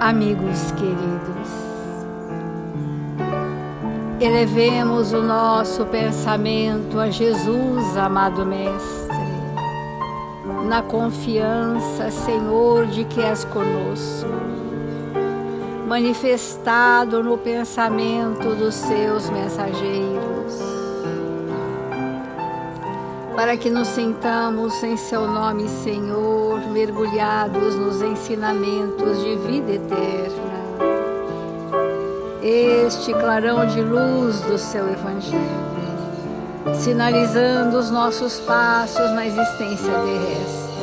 Amigos queridos, elevemos o nosso pensamento a Jesus, amado Mestre, na confiança, Senhor, de que és conosco, manifestado no pensamento dos seus mensageiros, para que nos sintamos em seu nome, Senhor, mergulhados nos ensinamentos de vida eterna. Este clarão de luz do seu Evangelho, sinalizando os nossos passos na existência terrestre.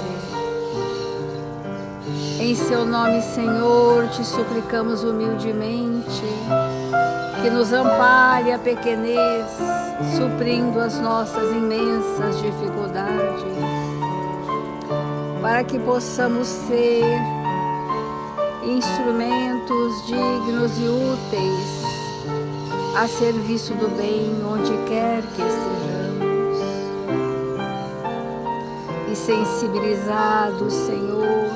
Em seu nome, Senhor, te suplicamos humildemente que nos ampare a pequenez, suprindo as nossas imensas dificuldades, para que possamos ser instrumentos dignos e úteis a serviço do bem onde quer que estejamos. E sensibilizados, Senhor,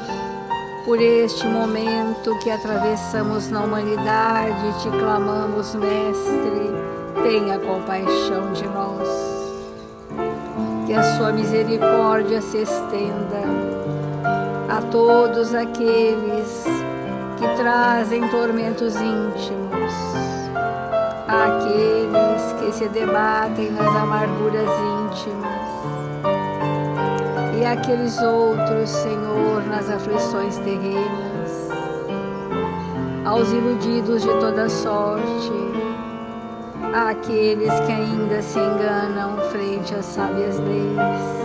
por este momento que atravessamos na humanidade, te clamamos, Mestre, tenha compaixão de nós. Que a sua misericórdia se estenda a todos aqueles que trazem tormentos íntimos, àqueles que se debatem nas amarguras íntimas, e aqueles outros, Senhor, nas aflições terrenas, aos iludidos de toda sorte, àqueles que ainda se enganam frente às sábias leis.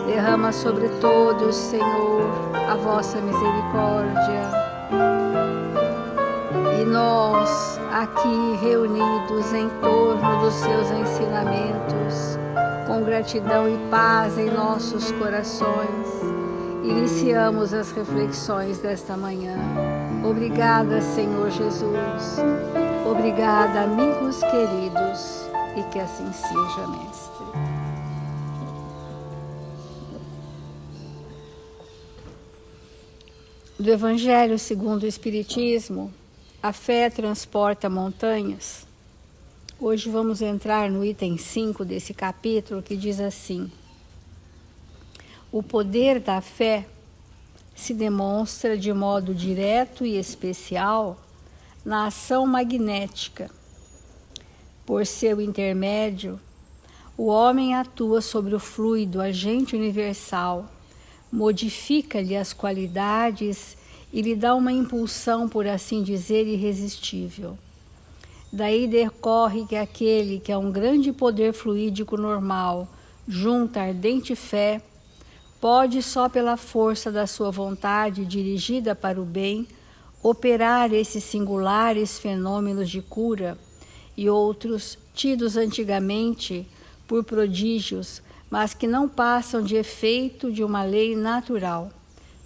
Derrama sobre todos, Senhor, a vossa misericórdia. E nós, aqui reunidos em torno dos seus ensinamentos, com gratidão e paz em nossos corações, iniciamos as reflexões desta manhã. Obrigada, Senhor Jesus. Obrigada, amigos queridos, e que assim seja, Mestre. Do Evangelho segundo o Espiritismo, a fé transporta montanhas. Hoje vamos entrar no item 5 desse capítulo, que diz assim: o poder da fé se demonstra de modo direto e especial na ação magnética. Por seu intermédio, o homem atua sobre o fluido agente universal, modifica-lhe as qualidades e lhe dá uma impulsão, por assim dizer, irresistível. Daí decorre que aquele que é um grande poder fluídico normal, junta ardente fé, pode só pela força da sua vontade dirigida para o bem, operar esses singulares fenômenos de cura e outros tidos antigamente por prodígios, mas que não passam de efeito de uma lei natural.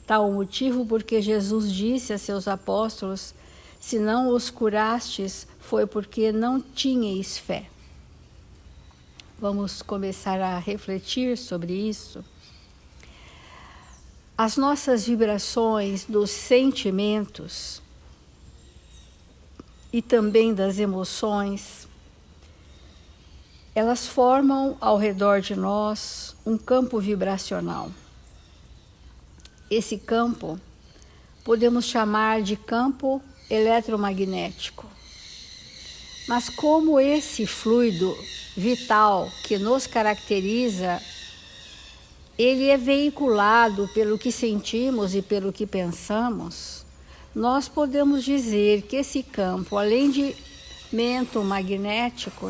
Tal o motivo porque Jesus disse a seus apóstolos: se não os curastes, foi porque não tinhais fé. Vamos começar a refletir sobre isso. As nossas vibrações dos sentimentos e também das emoções, elas formam ao redor de nós um campo vibracional. Esse campo podemos chamar de campo eletromagnético. Mas como esse fluido vital que nos caracteriza, ele é veiculado pelo que sentimos e pelo que pensamos, nós podemos dizer que esse campo, além de mento magnético,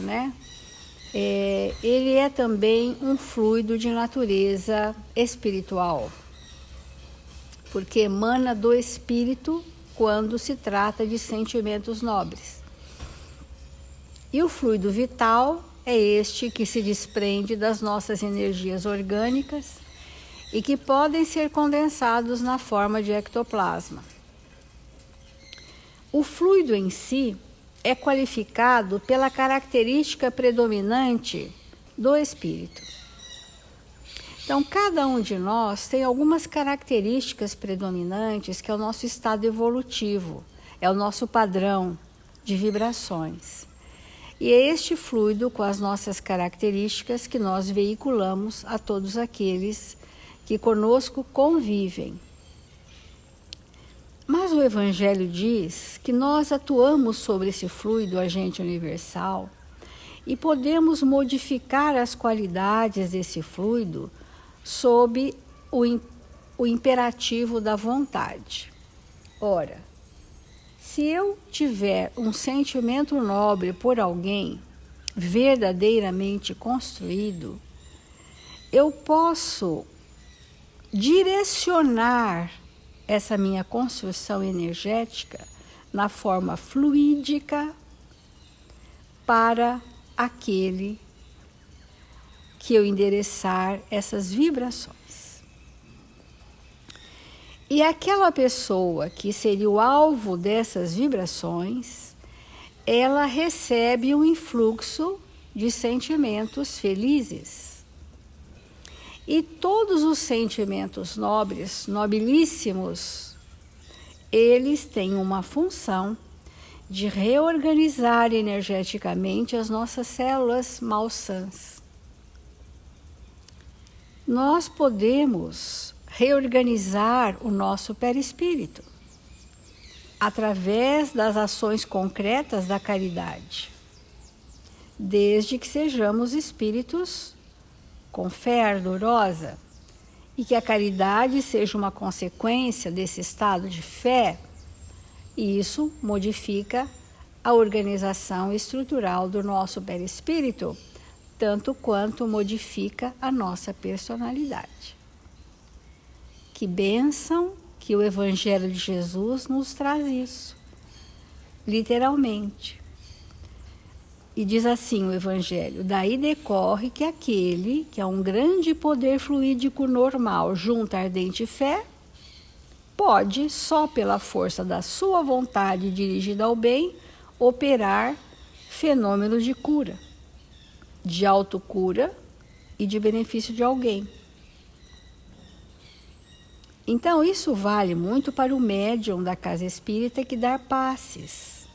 ele é também um fluido de natureza espiritual, porque emana do espírito quando se trata de sentimentos nobres. E o fluido vital é este que se desprende das nossas energias orgânicas e que podem ser condensados na forma de ectoplasma. O fluido em si é qualificado pela característica predominante do espírito. Então, cada um de nós tem algumas características predominantes que é o nosso estado evolutivo, é o nosso padrão de vibrações. E é este fluido com as nossas características que nós veiculamos a todos aqueles que conosco convivem. Mas o Evangelho diz que nós atuamos sobre esse fluido agente universal e podemos modificar as qualidades desse fluido sob o imperativo da vontade. Ora, se eu tiver um sentimento nobre por alguém verdadeiramente construído, eu posso direcionar essa minha construção energética na forma fluídica para aquele que eu endereçar essas vibrações. E aquela pessoa que seria o alvo dessas vibrações, ela recebe um influxo de sentimentos felizes. E todos os sentimentos nobres, nobilíssimos, eles têm uma função de reorganizar energeticamente as nossas células malsãs. Nós podemos reorganizar o nosso perispírito através das ações concretas da caridade, desde que sejamos espíritos com fé ardorosa e que a caridade seja uma consequência desse estado de fé, e isso modifica a organização estrutural do nosso perispírito, tanto quanto modifica a nossa personalidade. Que bênção que o Evangelho de Jesus nos traz isso, literalmente. E diz assim o Evangelho: daí decorre que aquele que é um grande poder fluídico normal junto à ardente fé, pode, só pela força da sua vontade dirigida ao bem, operar fenômenos de cura, de autocura e de benefício de alguém. Então, isso vale muito para o médium da casa espírita que dá passes.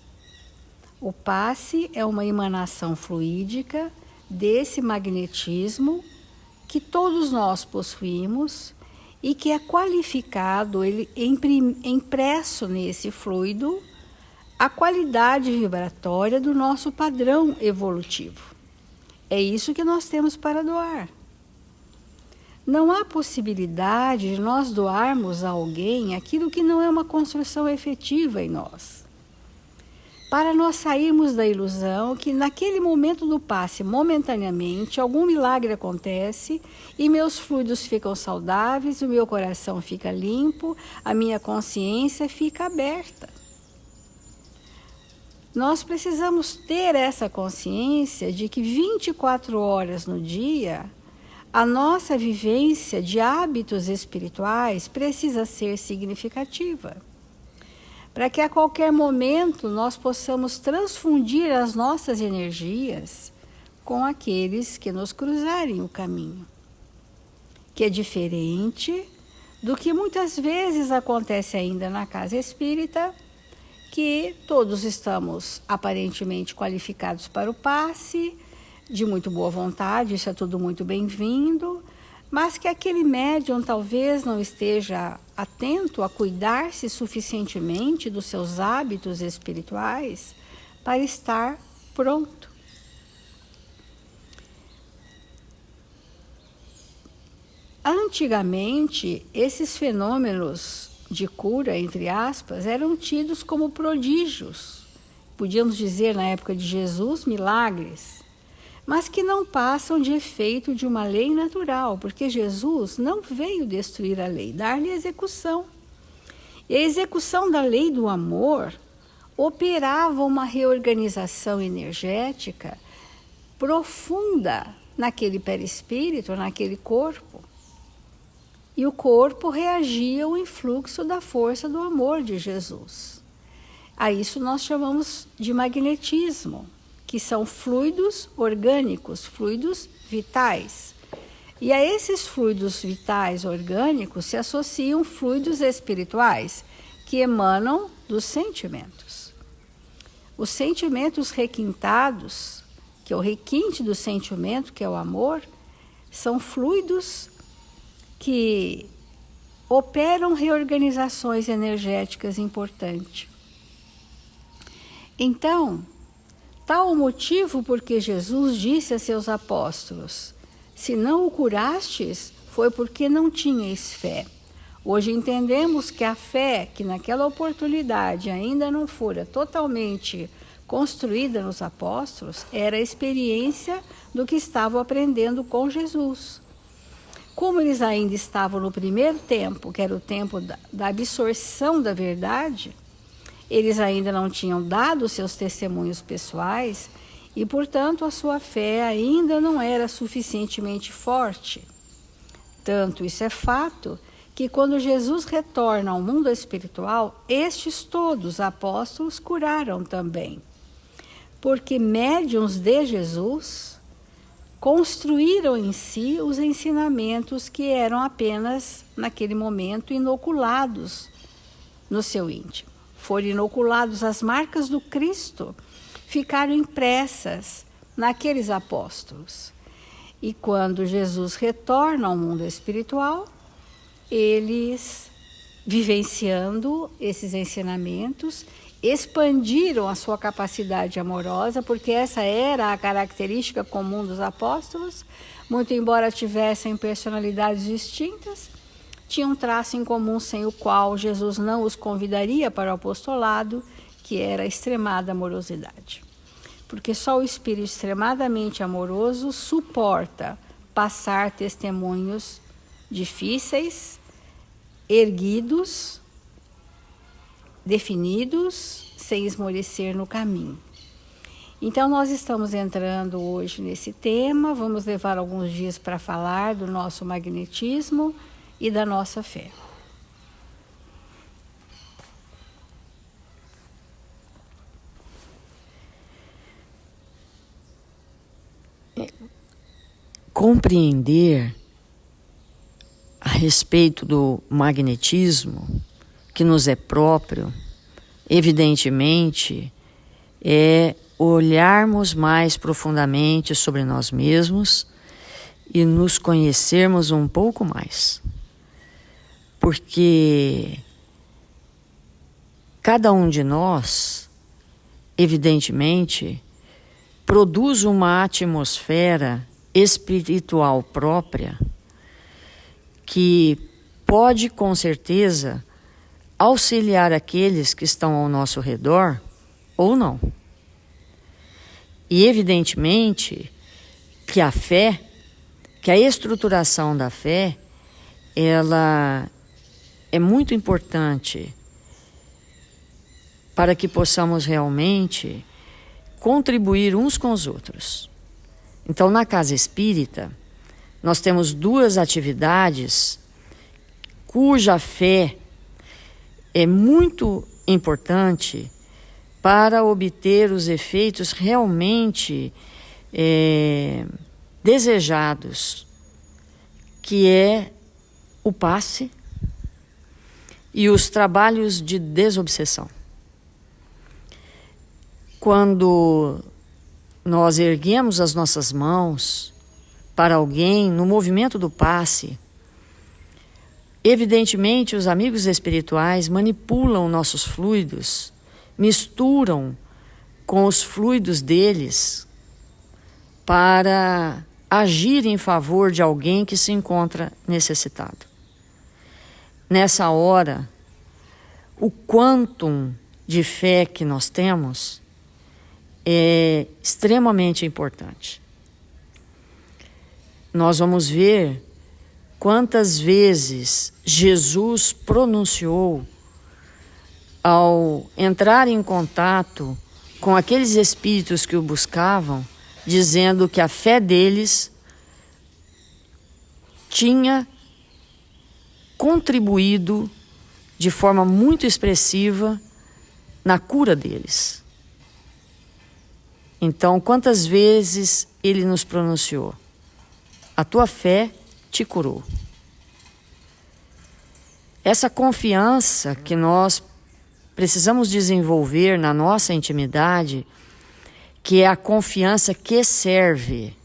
O passe é uma emanação fluídica desse magnetismo que todos nós possuímos e que é qualificado, ele impresso nesse fluido, a qualidade vibratória do nosso padrão evolutivo. É isso que nós temos para doar. Não há possibilidade de nós doarmos a alguém aquilo que não é uma construção efetiva em nós. Para nós sairmos da ilusão que naquele momento do passe, momentaneamente, algum milagre acontece e meus fluidos ficam saudáveis, o meu coração fica limpo, a minha consciência fica aberta. Nós precisamos ter essa consciência de que 24 horas no dia, a nossa vivência de hábitos espirituais precisa ser significativa, para que a qualquer momento nós possamos transfundir as nossas energias com aqueles que nos cruzarem o caminho, que é diferente do que muitas vezes acontece ainda na casa espírita, que todos estamos aparentemente qualificados para o passe, de muito boa vontade, isso é tudo muito bem-vindo, mas que aquele médium talvez não esteja atento a cuidar-se suficientemente dos seus hábitos espirituais para estar pronto. Antigamente, esses fenômenos de cura, entre aspas, eram tidos como prodígios, podíamos dizer na época de Jesus, milagres, mas que não passam de efeito de uma lei natural, porque Jesus não veio destruir a lei, dar-lhe execução. E a execução da lei do amor operava uma reorganização energética profunda naquele perispírito, naquele corpo. E o corpo reagia ao influxo da força do amor de Jesus. A isso nós chamamos de magnetismo, que são fluidos orgânicos, fluidos vitais. E a esses fluidos vitais orgânicos se associam fluidos espirituais, que emanam dos sentimentos. Os sentimentos requintados, que é o requinte do sentimento, que é o amor, são fluidos que operam reorganizações energéticas importantes. Então, tal o motivo porque Jesus disse a seus apóstolos: se não o curastes, foi porque não tinhais fé. Hoje entendemos que a fé, que naquela oportunidade ainda não fora totalmente construída nos apóstolos, era a experiência do que estavam aprendendo com Jesus. Como eles ainda estavam no primeiro tempo, que era o tempo da absorção da verdade, eles ainda não tinham dado seus testemunhos pessoais e, portanto, a sua fé ainda não era suficientemente forte. Tanto isso é fato que quando Jesus retorna ao mundo espiritual, estes todos apóstolos curaram também. Porque médiuns de Jesus construíram em si os ensinamentos que eram apenas, naquele momento, inoculados no seu íntimo. Foram inoculados as marcas do Cristo, ficaram impressas naqueles apóstolos. E quando Jesus retorna ao mundo espiritual, eles, vivenciando esses ensinamentos, expandiram a sua capacidade amorosa, porque essa era a característica comum dos apóstolos. Muito embora tivessem personalidades distintas, tinham um traço em comum sem o qual Jesus não os convidaria para o apostolado, que era a extremada amorosidade. Porque só o espírito extremadamente amoroso suporta passar testemunhos difíceis, erguidos, definidos, sem esmorecer no caminho. Então nós estamos entrando hoje nesse tema, vamos levar alguns dias para falar do nosso magnetismo e da nossa fé. Compreender a respeito do magnetismo que nos é próprio, evidentemente, é olharmos mais profundamente sobre nós mesmos e nos conhecermos um pouco mais. Porque cada um de nós, evidentemente, produz uma atmosfera espiritual própria que pode, com certeza, auxiliar aqueles que estão ao nosso redor ou não. E, evidentemente, que a fé, que a estruturação da fé, ela é muito importante para que possamos realmente contribuir uns com os outros. Então, na casa espírita, nós temos duas atividades cuja fé é muito importante para obter os efeitos realmente desejados, que é o passe e os trabalhos de desobsessão. Quando nós erguemos as nossas mãos para alguém no movimento do passe, evidentemente os amigos espirituais manipulam nossos fluidos, misturam com os fluidos deles para agir em favor de alguém que se encontra necessitado. Nessa hora, o quantum de fé que nós temos é extremamente importante. Nós vamos ver quantas vezes Jesus pronunciou ao entrar em contato com aqueles espíritos que o buscavam, dizendo que a fé deles tinha contribuído de forma muito expressiva na cura deles. Então, quantas vezes ele nos pronunciou: a tua fé te curou. Essa confiança que nós precisamos desenvolver na nossa intimidade, que é a confiança que serve.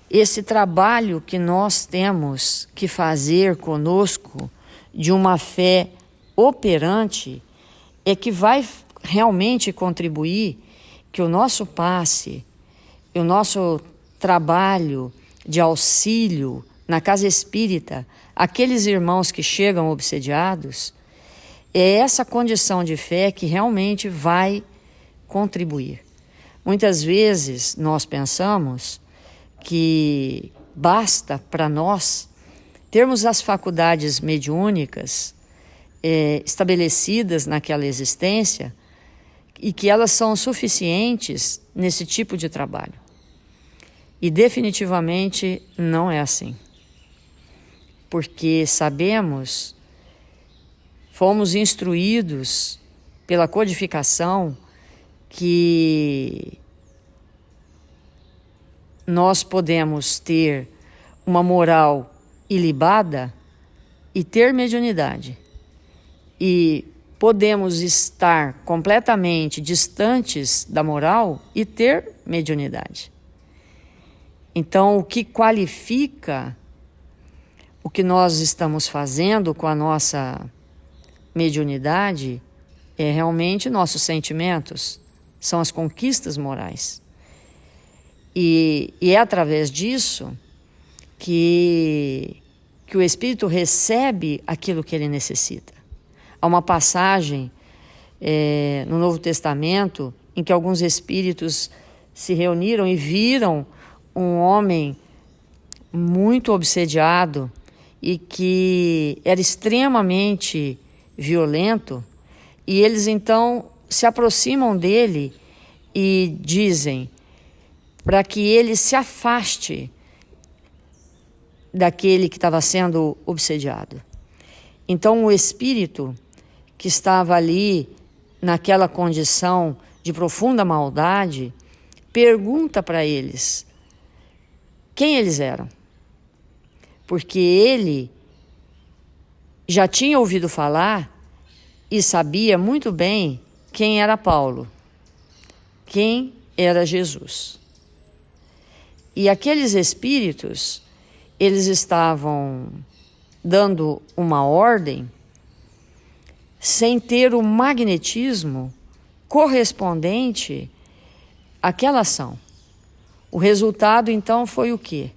Esse trabalho que nós temos que fazer conosco de uma fé operante é que vai realmente contribuir que o nosso passe, o nosso trabalho de auxílio na casa espírita, aqueles irmãos que chegam obsediados, é essa condição de fé que realmente vai contribuir. Muitas vezes nós pensamos que basta para nós termos as faculdades mediúnicas estabelecidas naquela existência e que elas são suficientes nesse tipo de trabalho. E definitivamente não é assim. Porque sabemos, fomos instruídos pela codificação que nós podemos ter uma moral ilibada e ter mediunidade. E podemos estar completamente distantes da moral e ter mediunidade. Então, o que qualifica o que nós estamos fazendo com a nossa mediunidade é realmente nossos sentimentos, são as conquistas morais. E é através disso que o Espírito recebe aquilo que ele necessita. Há uma passagem no Novo Testamento em que alguns espíritos se reuniram e viram um homem muito obsediado e que era extremamente violento, e eles então se aproximam dele e dizem para que ele se afaste daquele que estava sendo obsediado. Então o espírito que estava ali naquela condição de profunda maldade pergunta para eles quem eles eram. Porque ele já tinha ouvido falar e sabia muito bem quem era Paulo, quem era Jesus. E aqueles espíritos, eles estavam dando uma ordem sem ter o magnetismo correspondente àquela ação. O resultado, então, foi o quê?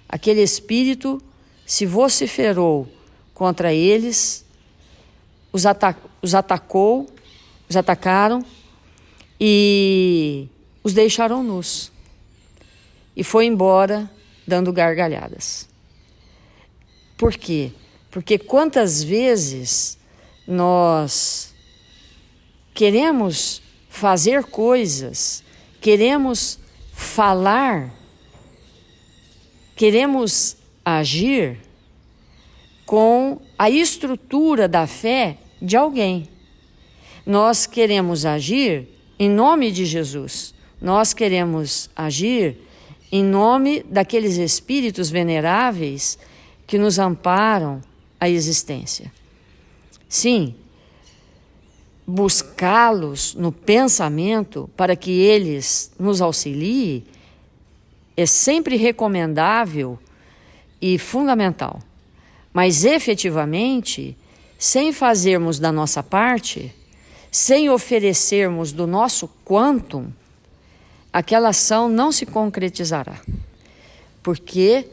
Aquele espírito se vociferou contra eles, os atacaram e os deixaram nus. E foi embora dando gargalhadas. Por quê? Porque quantas vezes nós queremos fazer coisas, queremos falar, queremos agir com a estrutura da fé de alguém. Nós queremos agir em nome de Jesus. Nós queremos agir em nome daqueles espíritos veneráveis que nos amparam a existência. Sim, buscá-los no pensamento para que eles nos auxiliem é sempre recomendável e fundamental. Mas efetivamente, sem fazermos da nossa parte, sem oferecermos do nosso quantum, aquela ação não se concretizará. Porque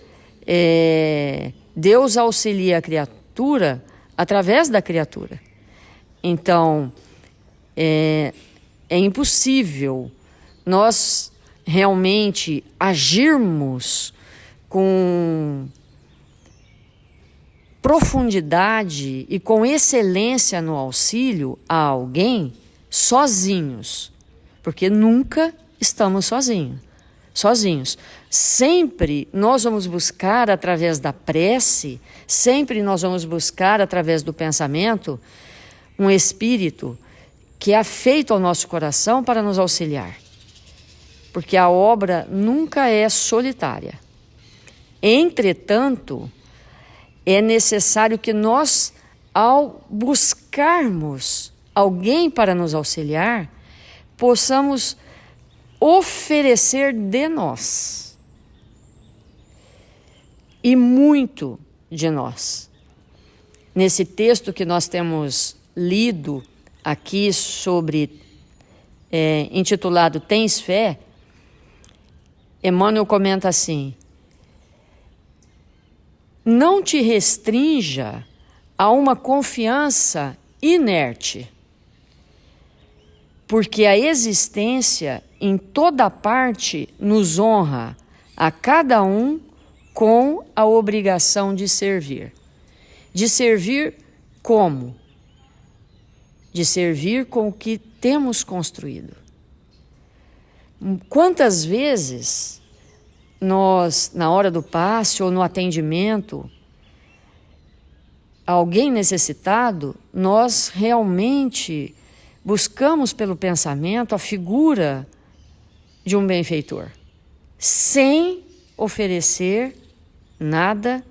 Deus auxilia a criatura através da criatura. Então, é impossível nós realmente agirmos com profundidade e com excelência no auxílio a alguém sozinhos, porque nunca estamos sozinhos. Sempre nós vamos buscar através da prece, sempre nós vamos buscar através do pensamento um espírito que é afeito ao nosso coração para nos auxiliar. Porque a obra nunca é solitária. Entretanto, é necessário que nós, ao buscarmos alguém para nos auxiliar, possamos oferecer de nós. E muito de nós. Nesse texto que nós temos lido aqui intitulado Tens Fé, Emmanuel comenta assim: não te restrinja a uma confiança inerte, porque a existência em toda parte nos honra a cada um com a obrigação de servir. De servir como? De servir com o que temos construído. Quantas vezes nós, na hora do passe ou no atendimento, alguém necessitado, nós realmente buscamos pelo pensamento a figura de um benfeitor, sem oferecer nada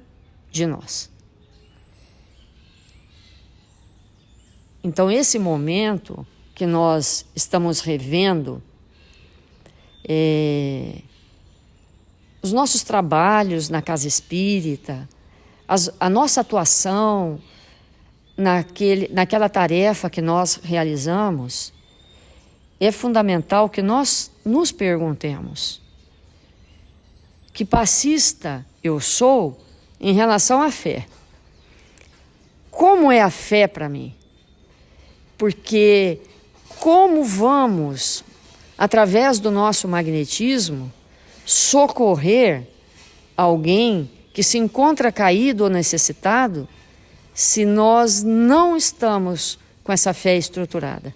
de nós. Então, esse momento que nós estamos revendo, os nossos trabalhos na casa espírita, a nossa atuação naquela tarefa que nós realizamos, é fundamental que nós nos perguntemos: que passista eu sou em relação à fé? Como é a fé para mim? Porque como vamos, através do nosso magnetismo, socorrer alguém que se encontra caído ou necessitado, se nós não estamos com essa fé estruturada?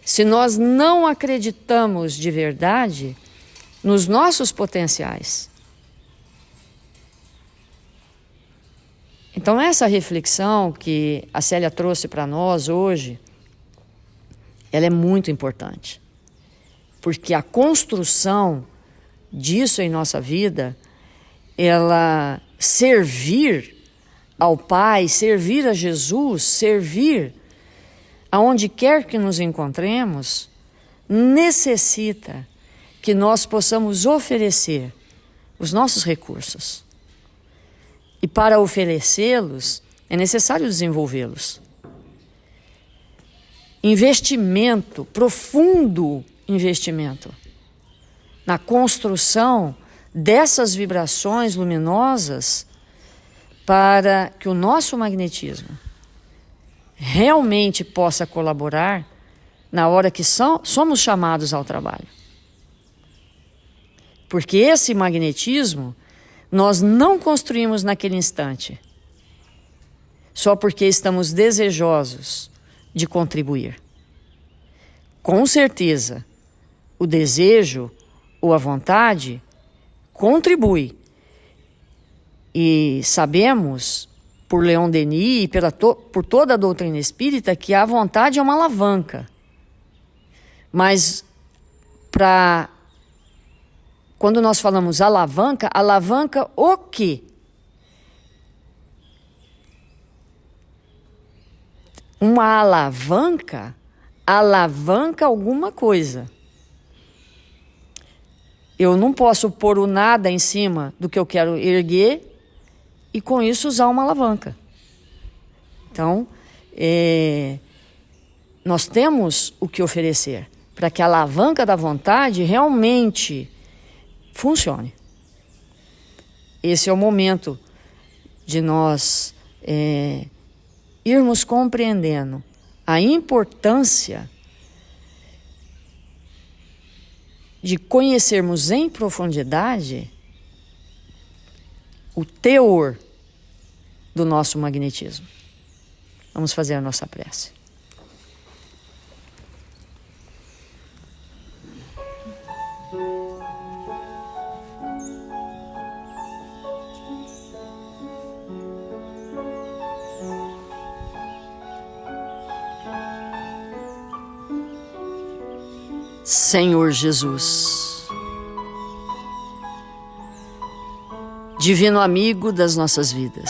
Se nós não acreditamos de verdade nos nossos potenciais. Então, essa reflexão que a Célia trouxe para nós hoje, ela é muito importante. Porque a construção disso em nossa vida, ela servir ao Pai, servir a Jesus, servir aonde quer que nos encontremos, necessita que nós possamos oferecer os nossos recursos. E para oferecê-los, é necessário desenvolvê-los. Investimento, profundo investimento, na construção dessas vibrações luminosas para que o nosso magnetismo realmente possa colaborar na hora que somos chamados ao trabalho. Porque esse magnetismo nós não construímos naquele instante, só porque estamos desejosos de contribuir. Com certeza, o desejo ou a vontade contribui. E sabemos, por Leon Denis e por toda a doutrina espírita, que a vontade é uma alavanca. Mas quando nós falamos alavanca o quê? Uma alavanca alguma coisa. Eu não posso pôr o nada em cima do que eu quero erguer e com isso usar uma alavanca. Então, nós temos o que oferecer para que a alavanca da vontade realmente funcione. Esse é o momento de nós irmos compreendendo a importância de conhecermos em profundidade o teor do nosso magnetismo. Vamos fazer a nossa prece. Senhor Jesus, divino amigo das nossas vidas.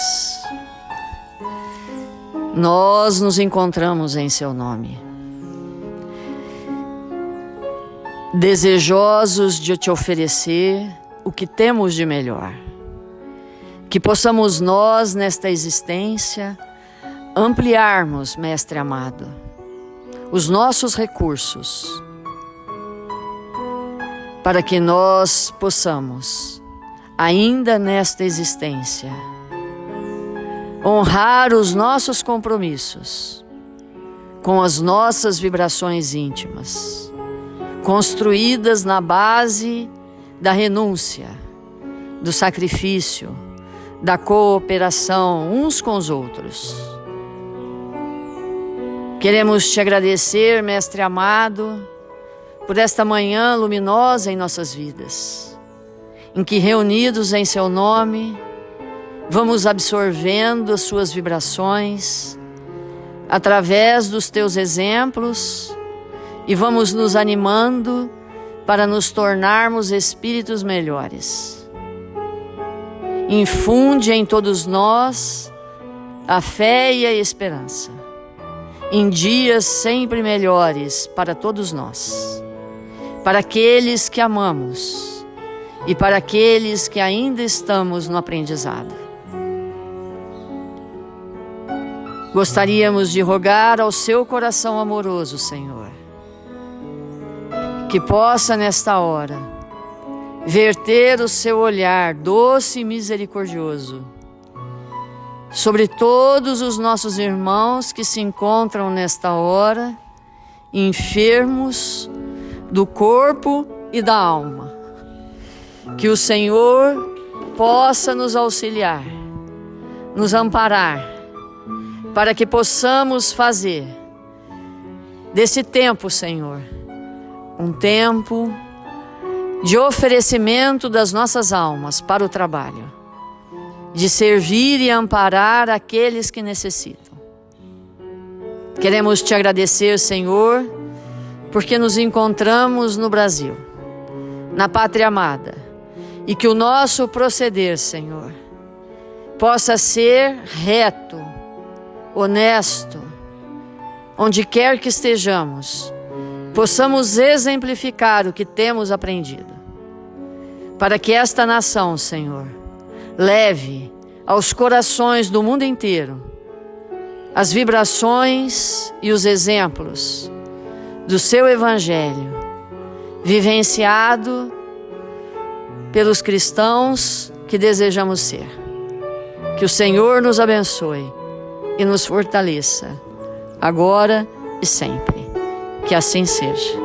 Nós nos encontramos em seu nome, desejosos de te oferecer o que temos de melhor. Que possamos nós, nesta existência, ampliarmos, Mestre amado, os nossos recursos, para que nós possamos, ainda nesta existência, honrar os nossos compromissos com as nossas vibrações íntimas, construídas na base da renúncia, do sacrifício, da cooperação uns com os outros. Queremos te agradecer, Mestre amado, por esta manhã luminosa em nossas vidas, em que, reunidos em seu nome, vamos absorvendo as suas vibrações através dos teus exemplos e vamos nos animando para nos tornarmos espíritos melhores. Infunde em todos nós a fé e a esperança, em dias sempre melhores para todos nós, para aqueles que amamos e para aqueles que ainda estamos no aprendizado. Gostaríamos de rogar ao seu coração amoroso, Senhor, que possa nesta hora verter o seu olhar doce e misericordioso sobre todos os nossos irmãos que se encontram nesta hora enfermos do corpo e da alma. Que o Senhor possa nos auxiliar, nos amparar, para que possamos fazer desse tempo, Senhor, um tempo de oferecimento das nossas almas para o trabalho, de servir e amparar aqueles que necessitam. Queremos te agradecer, Senhor, porque nos encontramos no Brasil, na pátria amada, e que o nosso proceder, Senhor, possa ser reto, honesto, onde quer que estejamos, possamos exemplificar o que temos aprendido, para que esta nação, Senhor, leve aos corações do mundo inteiro as vibrações e os exemplos do seu Evangelho, vivenciado pelos cristãos que desejamos ser. Que o Senhor nos abençoe e nos fortaleça, agora e sempre. Que assim seja.